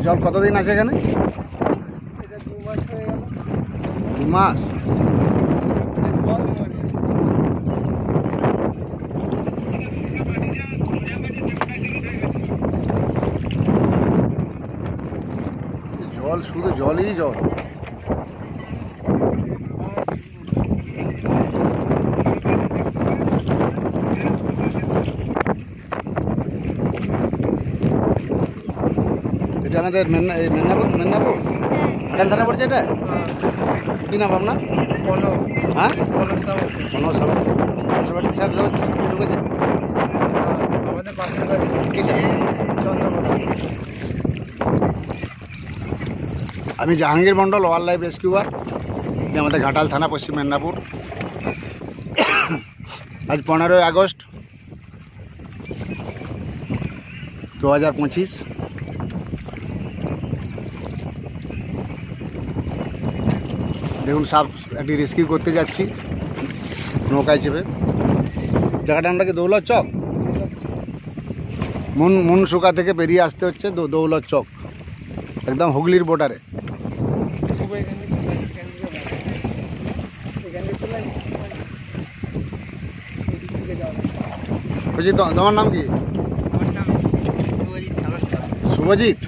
জল কতদিন আছে এখানে? এটা 2 মাস হয়ে গেল। 2 মাস? জল শুধু জলই জল। এটা আমাদের মেদিনীপুর ঘাটাল থানা পড়ছে। এটা কি নাম আপনার? হ্যাঁ, কোনো সব বাড়িতে সব ঢুকেছে। আমাদের পাশের বাড়ি কি স্যার? চন্দ্রকোনা। আমি জাহাঙ্গীর মণ্ডল, ওয়াইল্ড লাইফ রেস্কিউয়ার। এটা আমাদের ঘাটাল থানা, পশ্চিম মেদিনীপুর। আজ 15ই আগস্ট 2025। দেখুন সাপ একটি রেস্কিউ করতে যাচ্ছি নৌকায় চেপে। জায়গাটা আমরা কি দৌলত চক, মুনসুকা থেকে বেরিয়ে আসতে হচ্ছে দৌলত চক, একদম হুগলির বর্ডারে। বলছি তোমার নাম কি? আমার নাম শুভজিৎ। শুভজিৎ।